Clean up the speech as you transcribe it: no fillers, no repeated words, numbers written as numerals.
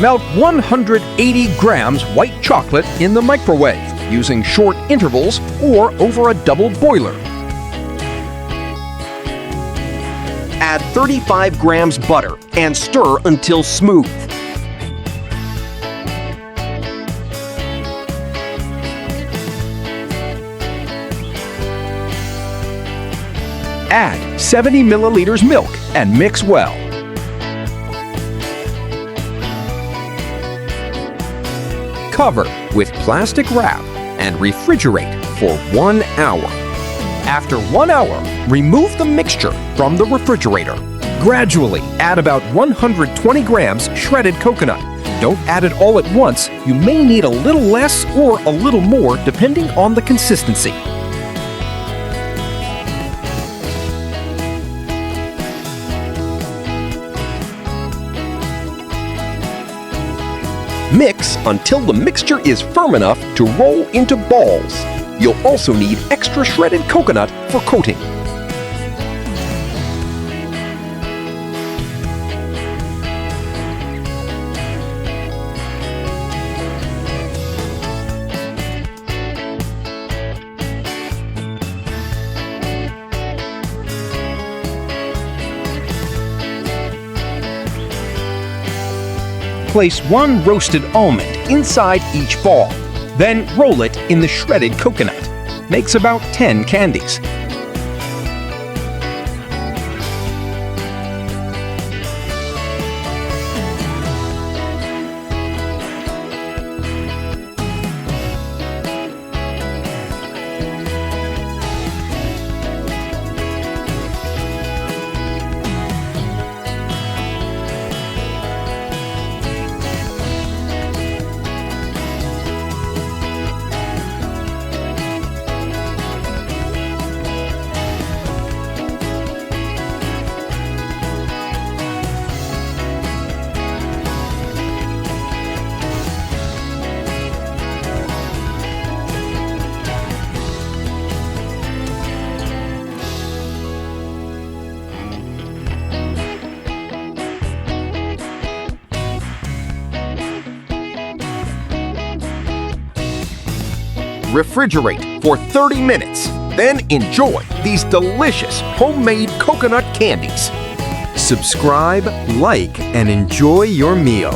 Melt 180 grams white chocolate in the microwave using short intervals or over a double boiler. Add 35 grams butter and stir until smooth. Add 70 milliliters milk and mix well. Cover with plastic wrap and refrigerate for 1 hour. After 1 hour, remove the mixture from the refrigerator. Gradually add about 120 grams shredded coconut. Don't add it all at once. You may need a little less or a little more depending on the consistency. Mix until the mixture is firm enough to roll into balls. You'll also need extra shredded coconut for coating. Place 1 roasted almond inside each ball. Then roll it in the shredded coconut. Makes about 10 candies. Refrigerate for 30 minutes. Then enjoy these delicious homemade coconut candies. Subscribe, like, and enjoy your meal.